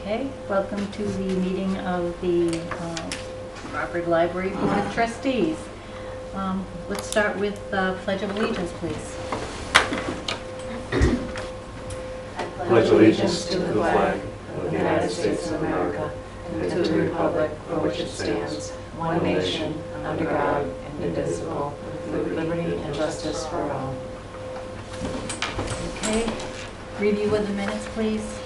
Okay, welcome to the meeting of the Rockford Library Board of Trustees. Let's start with Pledge of Allegiance, please. I pledge allegiance to the flag of the United States of America and to the republic for which it stands, one nation, under God, indivisible, with liberty and justice for all. Okay, review of the minutes, please.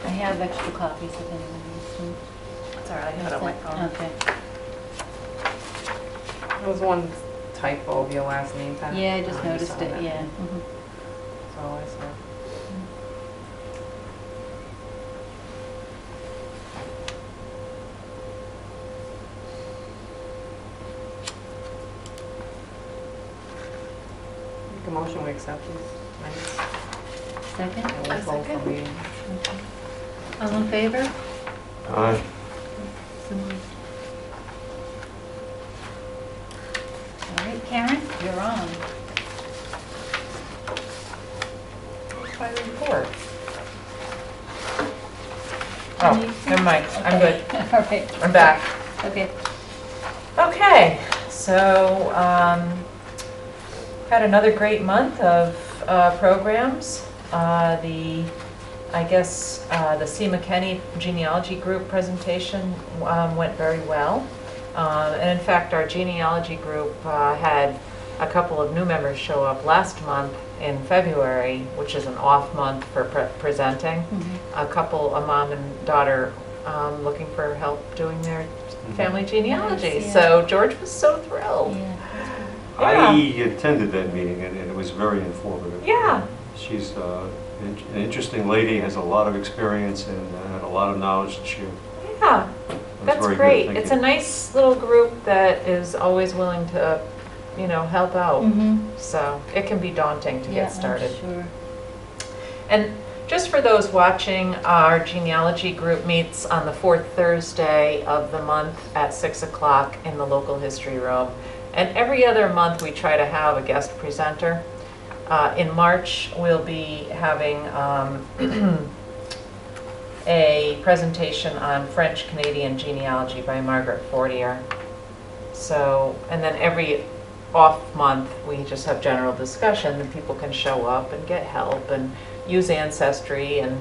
I have extra copies if anyone needs them. It's all right, I have it on my phone. Okay. There was one typo of your last name. Yeah, I just noticed saw it, that. yeah. That's all I saw. Make a motion, we accept these minutes. Second? And we'll vote for reading. Okay. All in favor? Aye. So moved. All right, Karen, you're on. My report. Oh, never mind, I'm good. All right. I'm back. Okay. Okay, so had another great month of programs. The C. McKinney Genealogy Group presentation went very well. And in fact, our genealogy group had a couple of new members show up last month in February, which is an off month for presenting. Mm-hmm. A mom and daughter looking for help doing their family genealogy. Nice, yeah. So George was so thrilled. Yeah. I attended that meeting and it was very informative. Yeah. She's an interesting lady, has a lot of experience and had a lot of knowledge to share. Yeah, that's very great. good. Thank It's you. a nice little group that is always willing to, help out. Mm-hmm. So it can be daunting to get started. I'm sure. And just for those watching, our genealogy group meets on the fourth Thursday of the month at 6 o'clock in the local history room. And every other month we try to have a guest presenter. In March, we'll be having a presentation on French-Canadian genealogy by Margaret Fortier. So, and then every off month, we just have general discussion and people can show up and get help and use Ancestry. And,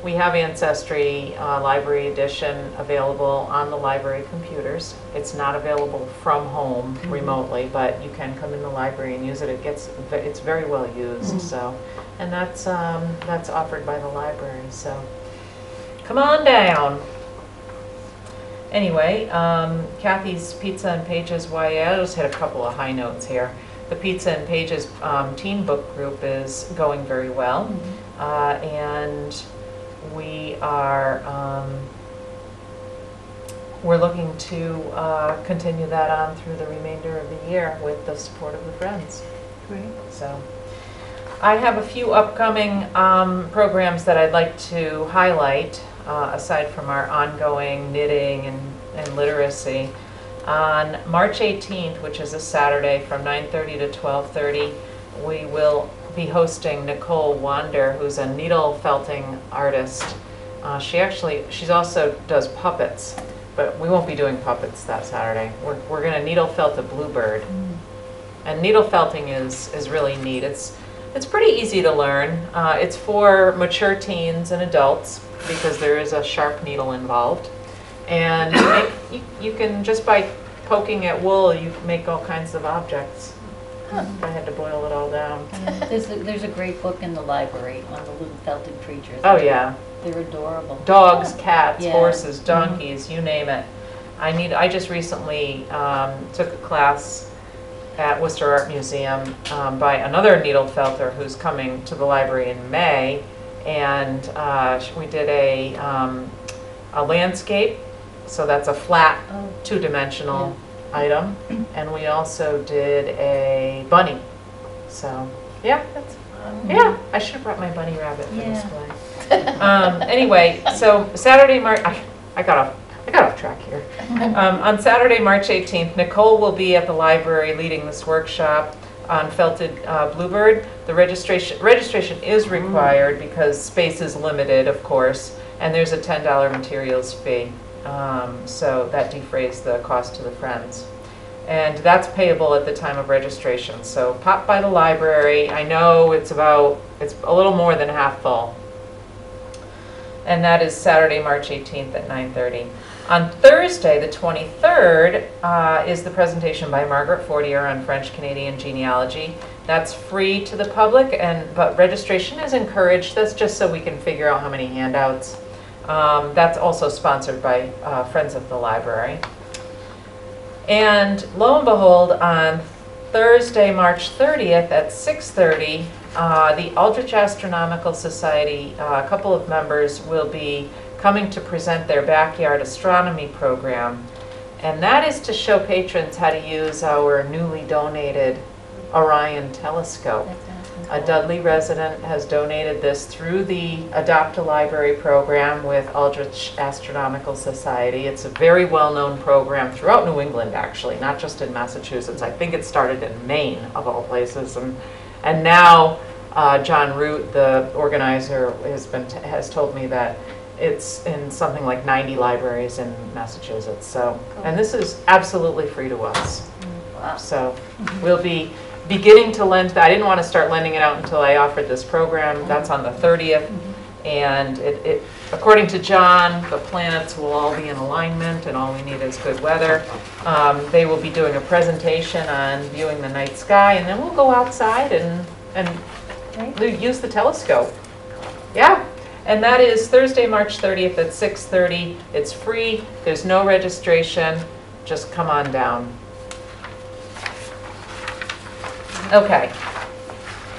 we have Ancestry Library Edition available on the library computers. It's not available from home remotely, but you can come in the library and use it. It's very well used. So, and that's offered by the library. So, come on down. Anyway, Kathy's Pizza and Pages YA. I'll just hit a couple of high notes here. The Pizza and Pages teen book group is going very well, and we are we're looking to continue that on through the remainder of the year with the support of the friends. Great. So I have a few upcoming programs that I'd like to highlight aside from our ongoing knitting and literacy. On March 18th, which is a Saturday from 9:30 to 12:30, we will be hosting Nicole Wander, who's a needle felting artist. She's also does puppets, but we won't be doing puppets that Saturday. We're going to needle felt a bluebird. And needle felting is really neat. It's pretty easy to learn. It's for mature teens and adults because there is a sharp needle involved. And you can, just by poking at wool, you can make all kinds of objects. I had to boil it all down. There's a great book in the library on the little felted creatures. Oh yeah. They're adorable. Dogs, cats, Yeah. horses, donkeys, you name it. I just recently took a class at Worcester Art Museum by another needle felter who's coming to the library in May, and we did a landscape, so that's a flat two-dimensional item, and we also did a bunny. So yeah, I should have brought my bunny rabbit for display. Anyway, so Saturday, March. I got off track here. On Saturday, March 18th, Nicole will be at the library leading this workshop on felted bluebird. The registration is required because space is limited, of course, and there's a $10 materials fee. So that defrays the cost to the Friends. And that's payable at the time of registration. So pop by the library. I know it's a little more than half full. And that is Saturday, March 18th at 9:30. On Thursday, the 23rd, is the presentation by Margaret Fortier on French-Canadian genealogy. That's free to the public, but registration is encouraged. That's just so we can figure out how many handouts. That's also sponsored by Friends of the Library. And lo and behold, on Thursday, March 30th at 6:30, the Aldrich Astronomical Society, a couple of members will be coming to present their backyard astronomy program. And that is to show patrons how to use our newly donated Orion telescope. A Dudley resident has donated this through the Adopt a Library program with Aldrich Astronomical Society. It's a very well-known program throughout New England, actually, not just in Massachusetts. I think it started in Maine, of all places. And now John Root, the organizer, has told me that it's in something like 90 libraries in Massachusetts. So, and this is absolutely free to us. Wow. So we'll be beginning to lend that. I didn't want to start lending it out until I offered this program. That's on the 30th. And it according to John, the planets will all be in alignment and all we need is good weather. They will be doing a presentation on viewing the night sky, and then we'll go outside and use the telescope. Yeah. And that is Thursday, March 30th at 6:30. It's free. There's no registration. Just come on down. Okay.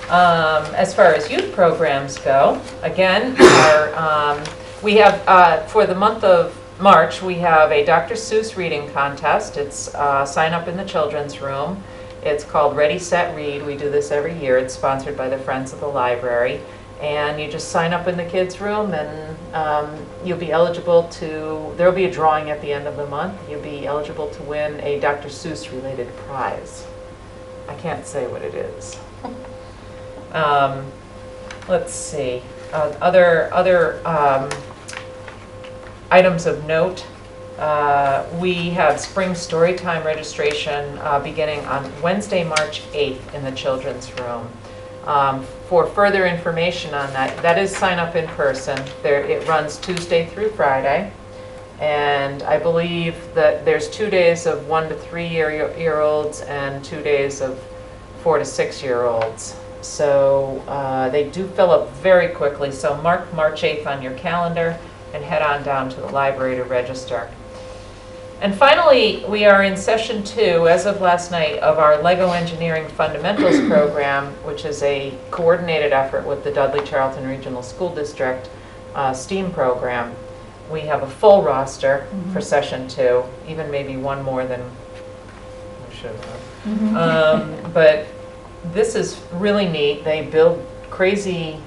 As far as youth programs go, again, we have, for the month of March, we have a Dr. Seuss reading contest. It's sign up in the children's room. It's called Ready, Set, Read. We do this every year. It's sponsored by the Friends of the Library. And you just sign up in the kids' room, and you'll be eligible to, there'll be a drawing at the end of the month. You'll be eligible to win a Dr. Seuss related prize. I can't say what it is. Let's see. Other items of note. We have spring storytime registration beginning on Wednesday, March 8th in the children's room. For further information on that, that is sign up in person. It runs Tuesday through Friday. And I believe that there's 2 days of 1 to 3 year olds and 2 days of 4 to 6 year olds. So they do fill up very quickly. So mark March 8th on your calendar and head on down to the library to register. And finally, we are in session 2, as of last night, of our LEGO Engineering Fundamentals program, which is a coordinated effort with the Dudley Charlton Regional School District STEAM program. We have a full roster for session 2, even maybe one more than we should have. But this is really neat. They build crazy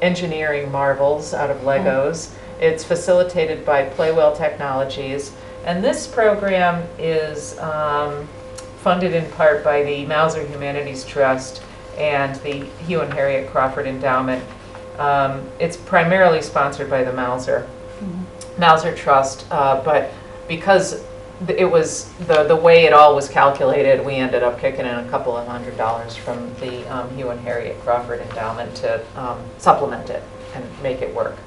engineering marvels out of Legos. It's facilitated by Playwell Technologies. And this program is funded in part by the Mauser Humanities Trust and the Hugh and Harriet Crawford Endowment. It's primarily sponsored by the Mauser Trust, but because it was the way it all was calculated, we ended up kicking in a couple of $100 from the Hugh and Harriet Crawford Endowment to supplement it and make it work.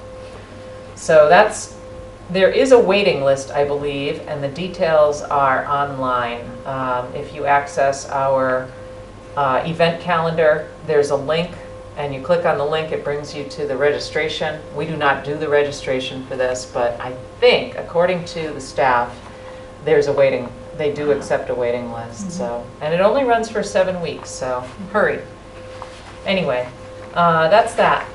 So there is a waiting list, I believe, and the details are online. If you access our event calendar, there's a link, and you click on the link, it brings you to the registration. We do not do the registration for this, but I think, according to the staff, there's a waiting, they do accept a waiting list. So, and it only runs for 7 weeks, so hurry. Anyway, that's that.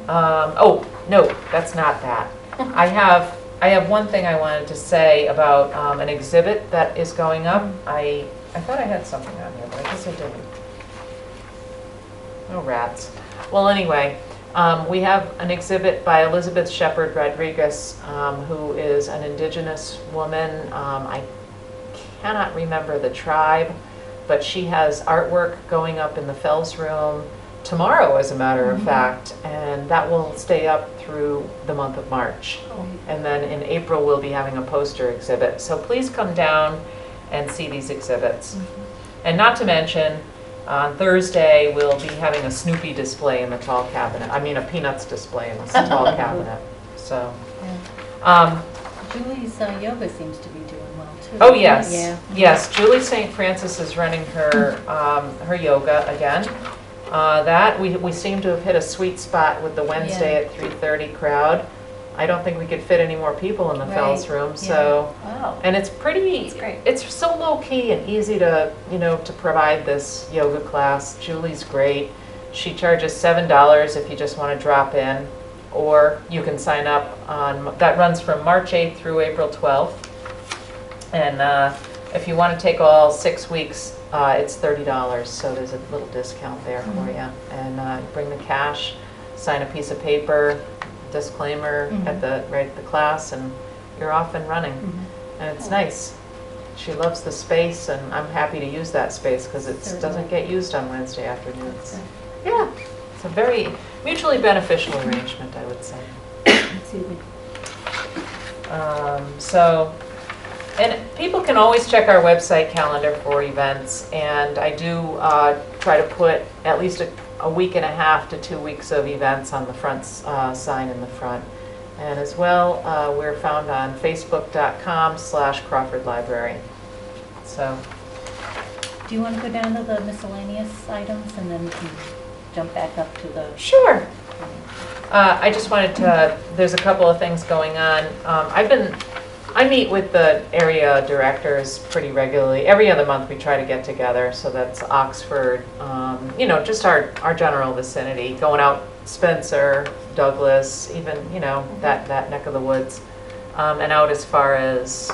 Oh, no, that's not that. I have one thing I wanted to say about an exhibit that is going up. I thought I had something on here, but I guess I didn't. Oh, rats. Well, anyway, We have an exhibit by Elizabeth Shepherd Rodriguez, who is an indigenous woman. I cannot remember the tribe, but she has artwork going up in the Fells Room tomorrow, as a matter of fact, and that will stay up through the month of March. And then in April, we'll be having a poster exhibit. So please come down and see these exhibits. And not to mention, on Thursday, we'll be having a Snoopy display in the tall cabinet. I mean, a Peanuts display in the tall cabinet. So, Julie's yoga seems to be doing well too. oh yes, Yeah. yes. Julie St. Francis is running her her yoga again. That we seem to have hit a sweet spot with the Wednesday at 3:30 crowd. I don't think we could fit any more people in the Fells Room. So, Wow. and it's pretty. That's great. It's so low key and easy to to provide this yoga class. Julie's great. She charges $7 if you just want to drop in, or you can sign up on that runs from March 8th through April 12th. And if you want to take all 6 weeks, it's $30. So there's a little discount there for you. And bring the cash, sign a piece of paper, disclaimer at the class, and you're off and running. And it's nice. She loves the space, and I'm happy to use that space because it doesn't get used on Wednesday afternoons. Yeah, it's a very mutually beneficial arrangement, I would say. Excuse me. And people can always check our website calendar for events, and I do try to put at least a week and a half to 2 weeks of events on the front sign in the front. And as well, we're found on facebook.com/Crawford Library. So, Do you want to go down to the miscellaneous items and then we can jump back up to the... sure. I just wanted to, there's a couple of things going on. I meet with the area directors pretty regularly. Every other month we try to get together, so that's Oxford, just our general vicinity, going out Spencer, Douglas, even, that neck of the woods, and out as far as,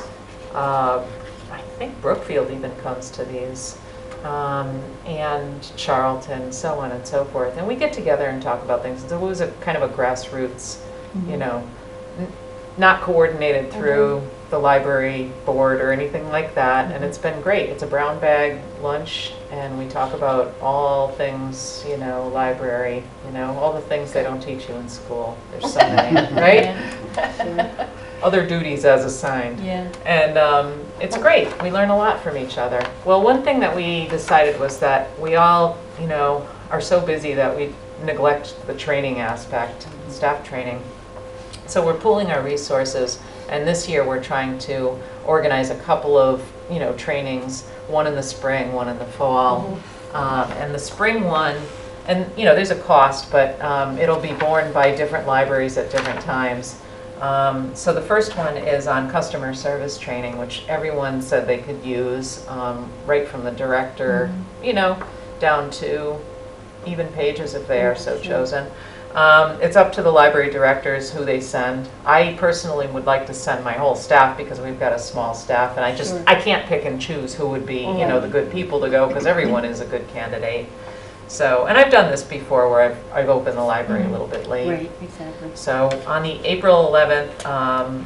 I think Brookfield even comes to these, and Charlton, so on and so forth. And we get together and talk about things. It's always a kind of a grassroots, not coordinated through the library board or anything like that, and it's been great. It's a brown bag lunch, and we talk about all things, library, all the things they don't teach you in school. There's so many, right? Other duties as assigned. Yeah. And it's great. We learn a lot from each other. Well, one thing that we decided was that we all, are so busy that we neglect the training aspect, staff training. So we're pooling our resources, and this year we're trying to organize a couple of, trainings, one in the spring, one in the fall. And the spring one, and there's a cost, but it'll be borne by different libraries at different times. So the first one is on customer service training, which everyone said they could use, right from the director, down to even pages if they are so chosen. It's up to the library directors who they send. I personally would like to send my whole staff because we've got a small staff, and I can't pick and choose who would be, the good people to go, because everyone is a good candidate. So, and I've done this before where I've opened the library a little bit late. Right, exactly. So on the April 11th,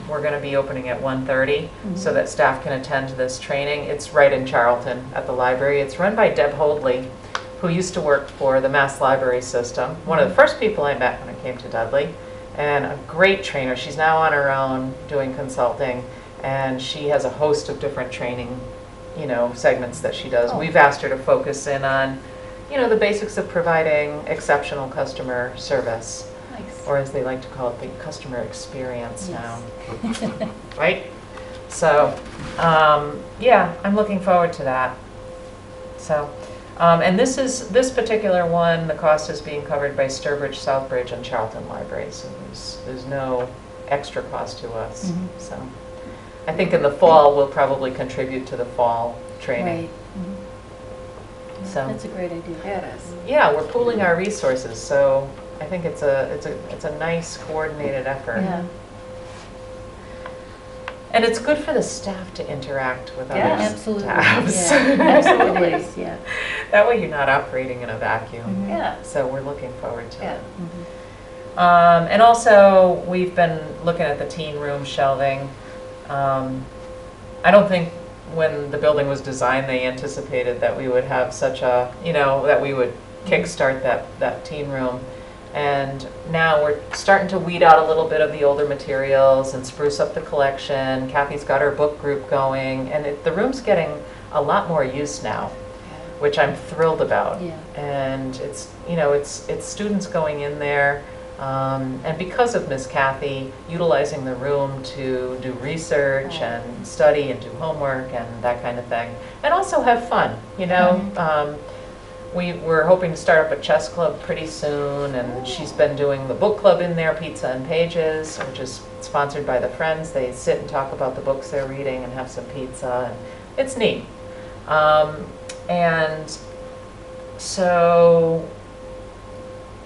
we're going to be opening at 1:30 so that staff can attend this training. It's right in Charlton at the library. It's run by Deb Holdley, who used to work for the Mass Library System. One of the first people I met when I came to Dudley, and a great trainer. She's now on her own doing consulting, and she has a host of different training, segments that she does. We've asked her to focus in on, the basics of providing exceptional customer service, or as they like to call it, the customer experience now, right? So, yeah, I'm looking forward to that. So. And this particular one, the cost is being covered by Sturbridge, Southbridge, and Charlton Libraries. So there's no extra cost to us. So I think in the fall we'll probably contribute to the fall training. Right. So That's a great idea. Yeah, it is. yeah, we're pooling our resources. So I think it's a nice coordinated effort. Yeah. And it's good for the staff to interact with other Absolutely. staffs. Yeah, absolutely. It is, yeah. That way you're not operating in a vacuum. Yeah. So we're looking forward to Yeah. it. And also, we've been looking at the teen room shelving. I don't think when the building was designed, they anticipated that we would have such a, that we would kickstart that teen room. And now we're starting to weed out a little bit of the older materials and spruce up the collection. Kathy's got her book group going, and the room's getting a lot more use now, which I'm thrilled about. Yeah. And it's, it's students going in there, and because of Miss Kathy utilizing the room to do research and study and do homework and that kind of thing, and also have fun, We're hoping to start up a chess club pretty soon, and she's been doing the book club in there, Pizza and Pages, which is sponsored by the Friends. They sit and talk about the books they're reading and have some pizza, and it's neat. And so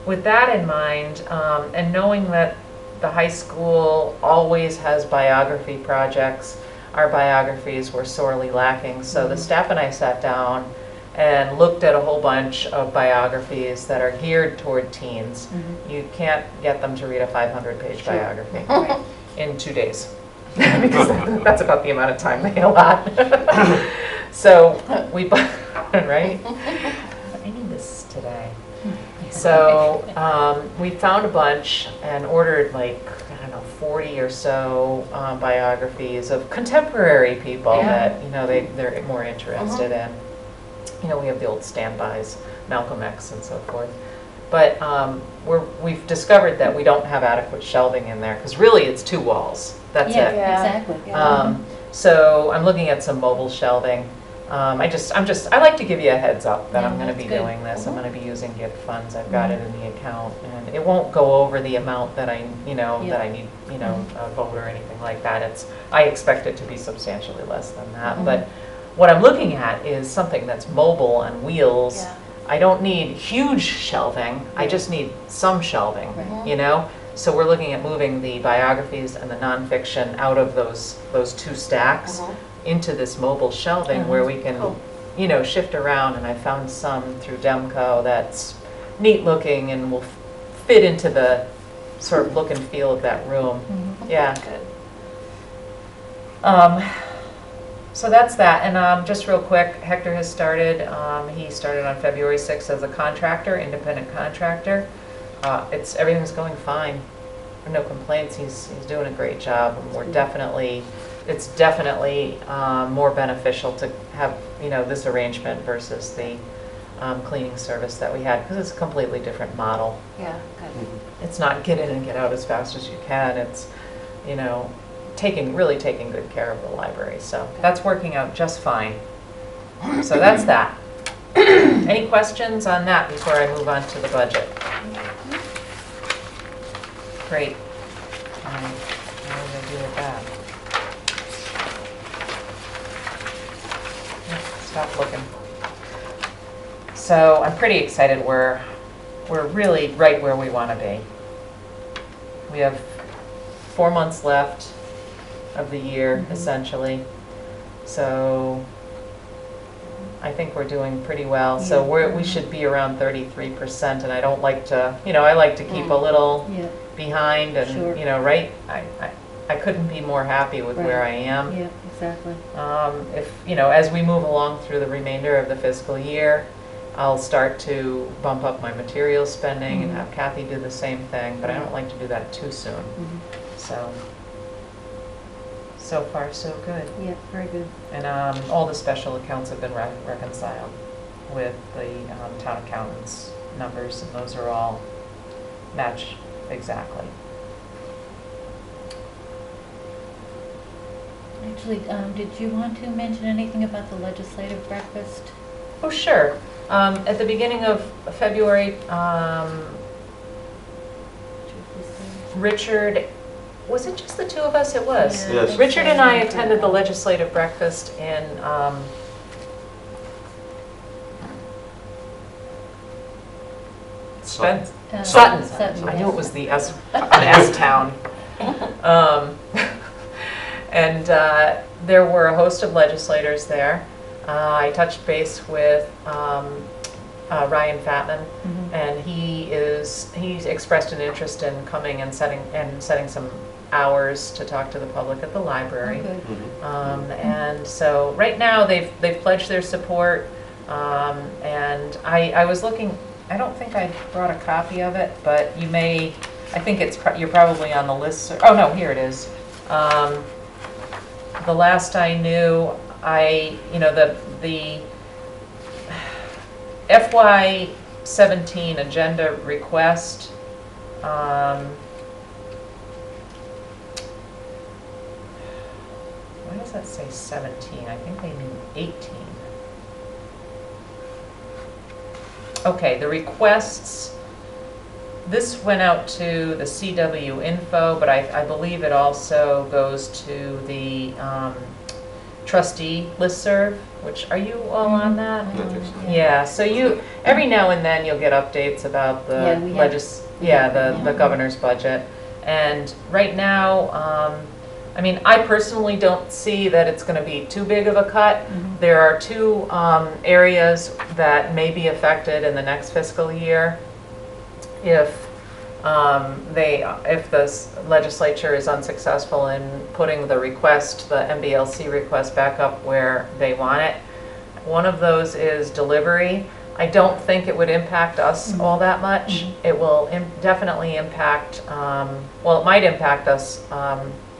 with that in mind, and knowing that the high school always has biography projects, our biographies were sorely lacking. So the staff and I sat down and looked at a whole bunch of biographies that are geared toward teens. You can't get them to read a 500-page biography in 2 days. Because that's about the amount of time they allot. So we, right? I need this today. So we found a bunch and ordered 40 or so biographies of contemporary people that they're more interested in. We have the old standbys, Malcolm X and so forth. But we've discovered that we don't have adequate shelving in there, because really it's 2 walls. That's it. Exactly. So I'm looking at some mobile shelving. I like to give you a heads up that I'm going to be doing this. I'm going to be using gift funds. I've got it in the account, and it won't go over the amount that I that I need, a vote or anything like that. I expect it to be substantially less than that, but. What I'm looking at is something that's mobile on wheels. I don't need huge shelving. I just need some shelving, So we're looking at moving the biographies and the nonfiction out of those 2 stacks into this mobile shelving where we can, shift around. And I found some through Demco that's neat looking and will fit into the sort of look and feel of that room. Yeah. Good. So that's that, and just real quick, Hector has started. He started on February 6th as a contractor, independent contractor. Everything's going fine, no complaints. He's doing a great job, and it's definitely more beneficial to have this arrangement versus the cleaning service that we had, because it's a completely different model. Yeah, good. It's not get in and get out as fast as you can. It's really taking good care of the library. So that's working out just fine. So that's that. Any questions on that before I move on to the budget? Great. What did I do with that? Stop looking. So I'm pretty excited. We're really right where we want to be. We have 4 months left of the year, essentially. So I think we're doing pretty well. So we should be around 33%, and I don't like to, I like to keep a little behind, and right. I couldn't be more happy with where I am. Yeah, exactly. If as we move along through the remainder of the fiscal year, I'll start to bump up my material spending and have Kathy do the same thing, but I don't like to do that too soon. So far, so good. Yeah, very good. And all the special accounts have been reconciled with the town accountant's numbers, and those are all match exactly. Actually, did you want to mention anything about the legislative breakfast? Oh, sure. At the beginning of February, Richard, was it just the 2 of us? It was. Yeah, Yes. Richard and I attended the legislative breakfast in Sutton. Sutton. I knew it was an S town. And there were a host of legislators there. I touched base with Ryan Fatman, Mhm. and he's expressed an interest in coming and setting some hours to talk to the public at the library. Okay. And so right now they've pledged their support, and I was looking. I don't think I brought a copy of it, but you may. I think you're probably on the list. Oh no, here it is. The last I knew, the FY17 agenda request. Why does that say 17? I think they mean 18. Okay, the requests, this went out to the CW info, but I believe it also goes to the trustee listserv, which, are you all on that? Yeah, so every now and then you'll get updates about the the governor's budget. And right now, I mean, I personally don't see that it's going to be too big of a cut. Mhm. There are two areas that may be affected in the next fiscal year if the legislature is unsuccessful in putting the MBLC request back up where they want it. One of those is delivery. I don't think it would impact us all that much. It will definitely impact, well, it might impact us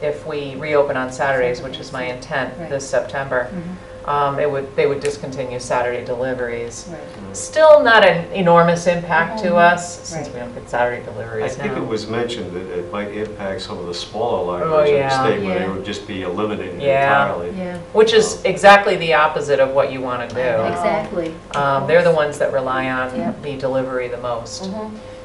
if we reopen on Saturdays, which is my intent this September. They would discontinue Saturday deliveries. Right. Still not an enormous impact to us, since we don't get Saturday I deliveries now. think it was mentioned that it might impact some of the smaller libraries in the state where they would just be eliminated entirely. Yeah. Which is exactly the opposite of what you want to do. Exactly. They're the ones that rely on Yep. the delivery the most.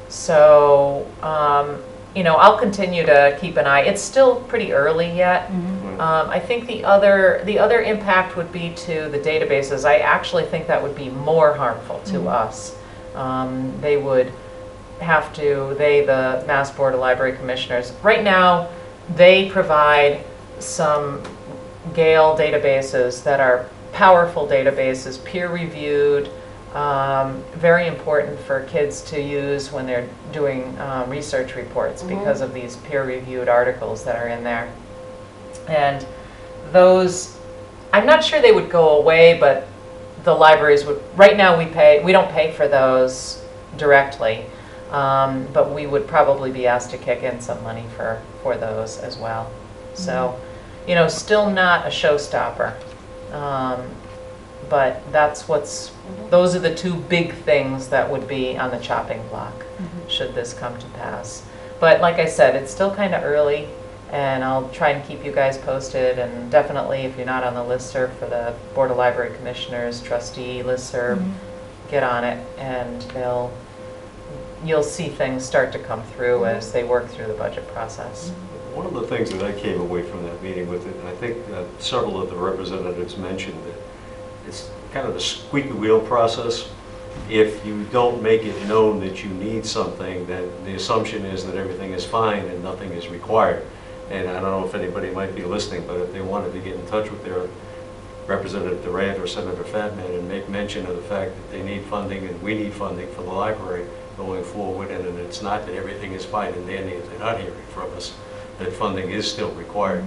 So, I'll continue to keep an eye. It's still pretty early yet. I think the other impact would be to the databases. I actually think that would be more harmful to us. They would have to, the Mass Board of Library Commissioners, right now they provide some Gale databases that are powerful databases, peer-reviewed, very important for kids to use when they're doing research reports because of these peer-reviewed articles that are in there. And those, I'm not sure they would go away, but the libraries would, right now we don't pay for those directly, but we would probably be asked to kick in some money for those as well. So, still not a showstopper. But those are the two big things that would be on the chopping block should this come to pass. But like I said, it's still kind of early, and I'll try and keep you guys posted, and definitely if you're not on the listserv for the Board of Library Commissioners trustee listserv, get on it, and you'll see things start to come through as they work through the budget process. One of the things that I came away from that meeting with, and I think several of the representatives mentioned that it's kind of the squeaky wheel process. If you don't make it known that you need something, then the assumption is that everything is fine and nothing is required. And I don't know if anybody might be listening, but if they wanted to get in touch with their Representative Durant or Senator Fatman and make mention of the fact that they need funding and we need funding for the library going forward, and it's not that everything is fine and dandy if they're not hearing from us, that funding is still required.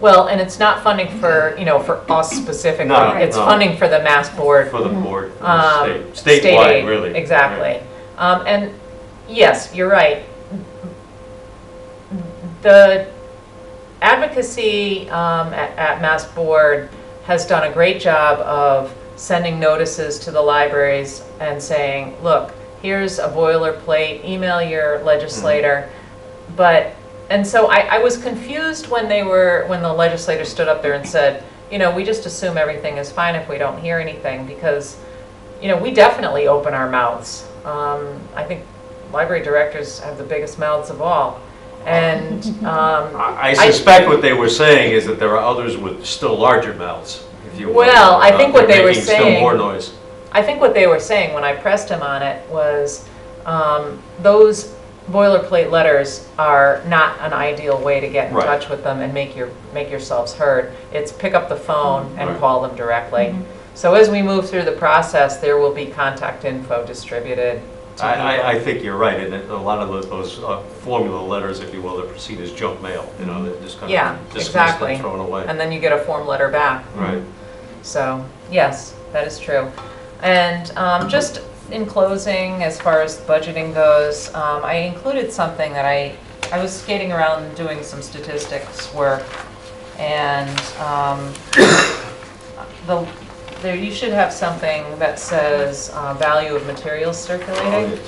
Well, and it's not funding for, for us specifically. No, it's no. funding for the Mass Board. For the board, statewide, state, really. Exactly. Right. And yes, you're right. The advocacy at Mass Board has done a great job of sending notices to the libraries and saying, look, here's a boilerplate, email your legislator. And so I was confused when the legislator stood up there and said, we just assume everything is fine if we don't hear anything, because, we definitely open our mouths. I think library directors have the biggest mouths of all. And I suspect what they were saying is that there are others with still larger mouths, if you will. Well, I think what they were making still saying, more noise. I think what they were saying when I pressed him on it was those boilerplate letters are not an ideal way to get in touch with them and make yourselves heard. It's pick up the phone and call them directly. So as we move through the process, there will be contact info distributed to I people. think you're right, and a lot of those formula letters, if you will, they're perceived as junk mail, you know, they're just kind Yeah, of dismissed exactly. and thrown away. And then you get a form letter back. Right. So, yes, that is true. And just in closing, as far as budgeting goes, I included something that I was skating around doing some statistics work, and there you should have something that says value of materials circulating.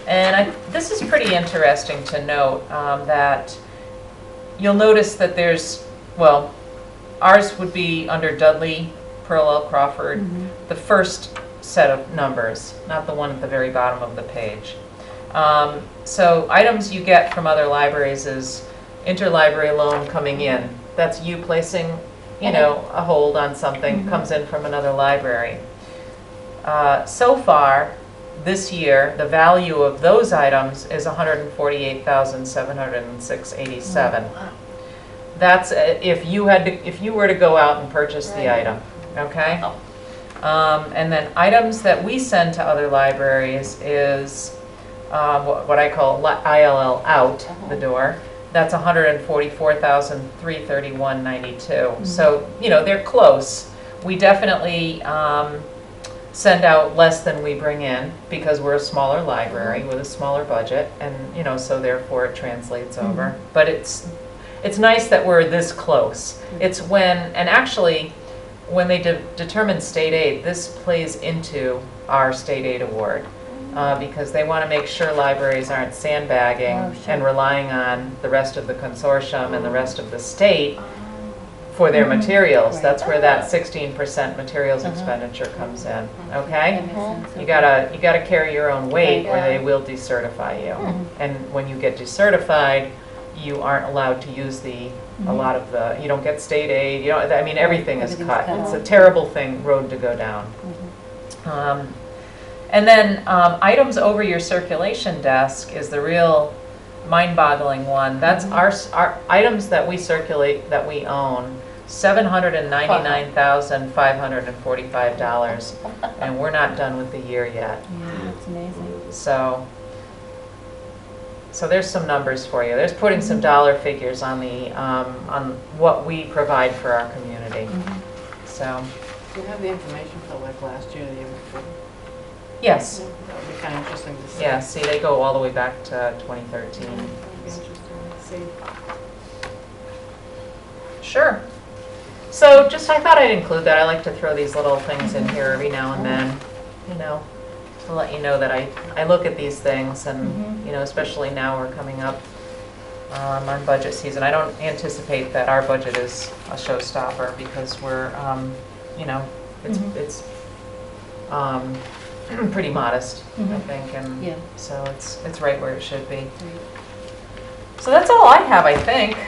And this is pretty interesting to note, that you'll notice that there's, well, ours would be under Dudley, Pearl L. Crawford, the first set of numbers, not the one at the very bottom of the page. So items you get from other libraries is interlibrary loan coming in. That's you placing, you know, a hold on something, comes in from another library. So far, this year, the value of those items is $148,706.87. That's if you were to go out and purchase the item, okay? And then items that we send to other libraries is what I call ILL out the door. That's $144,331.92. So, you know, they're close. We definitely send out less than we bring in because we're a smaller library with a smaller budget, and, you know, so therefore it translates over. But it's nice that we're this close. It's when, and actually, when they determine state aid, this plays into our state aid award. Because they want to make sure libraries aren't sandbagging and relying on the rest of the consortium and the rest of the state for their materials. That's where that 16% materials expenditure comes in. Okay, you gotta carry your own weight, or they will decertify you. And when you get decertified, you aren't allowed to use a lot of the. You don't get state aid. You know, I mean, everything is cut. It's a terrible road to go down. And then items over your circulation desk is the real mind-boggling one. That's our items that we circulate, that we own, $799,545, and we're not done with the year yet. Yeah, that's amazing. So there's some numbers for you. There's putting some dollar figures on the on what we provide for our community. So. Do you have the information for like last year, the year before? Yes. That would be kind of interesting to see. Yeah, see, they go all the way back to 2013. It'd be interesting to see. Sure. So I thought I'd include that. I like to throw these little things in here every now and then, you know, to let you know that I look at these things, and, you know, especially now we're coming up on budget season. I don't anticipate that our budget is a showstopper because we're, you know, it's pretty modest, I think, and so it's right where it should be. So that's all I have, I think. I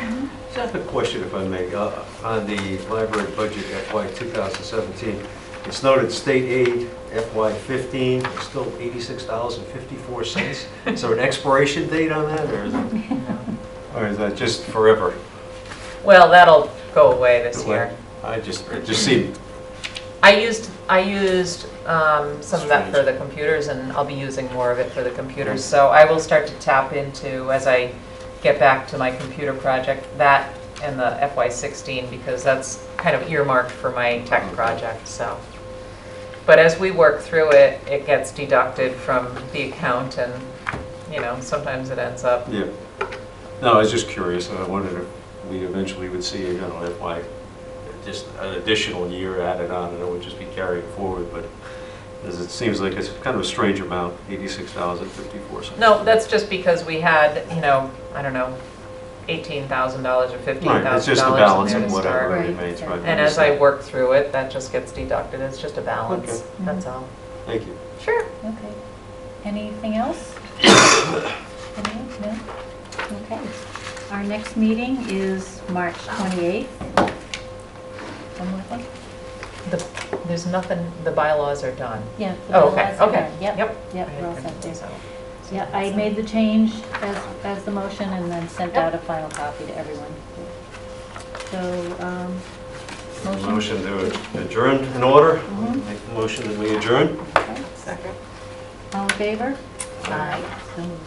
have a question, if I may. On the library budget FY 2017, it's noted state aid FY 15 is still $86.54. Is there an expiration date on that, or is that just forever? Well, that'll go away this year. It just seemed. I used some of that for the computers, and I'll be using more of it for the computers. So I will start to tap into, as I get back to my computer project, that and the FY16, because that's kind of earmarked for my tech project. So, but as we work through it, it gets deducted from the account, and, you know, sometimes it ends up. Yeah. No, I was just curious. I wondered if we eventually would see, you know, FY, just an additional year added on, and it would just be carried forward. But as it seems like it's kind of a strange amount, $86.54. No, that's just because we had, you know, I don't know, $18,000 or $15,000. Right, it's just a balance of whatever Right. remains. Right. And as I work through it, that just gets deducted. It's just a balance. Okay. That's all. Thank you. Sure. Okay. Anything else? Anything? No? Okay. Our next meeting is March 28th. One more thing? There's nothing, the bylaws are done. Yeah. the Oh, okay, bylaws are okay. done. Yep, Yep. we're all set there. So- Yeah, I made the change as the motion and then sent out a final copy to everyone. So, Motion? Motion to adjourn in order? Mhm. Make the motion that we adjourn? Okay. Second. All in favor? Aye. So moved.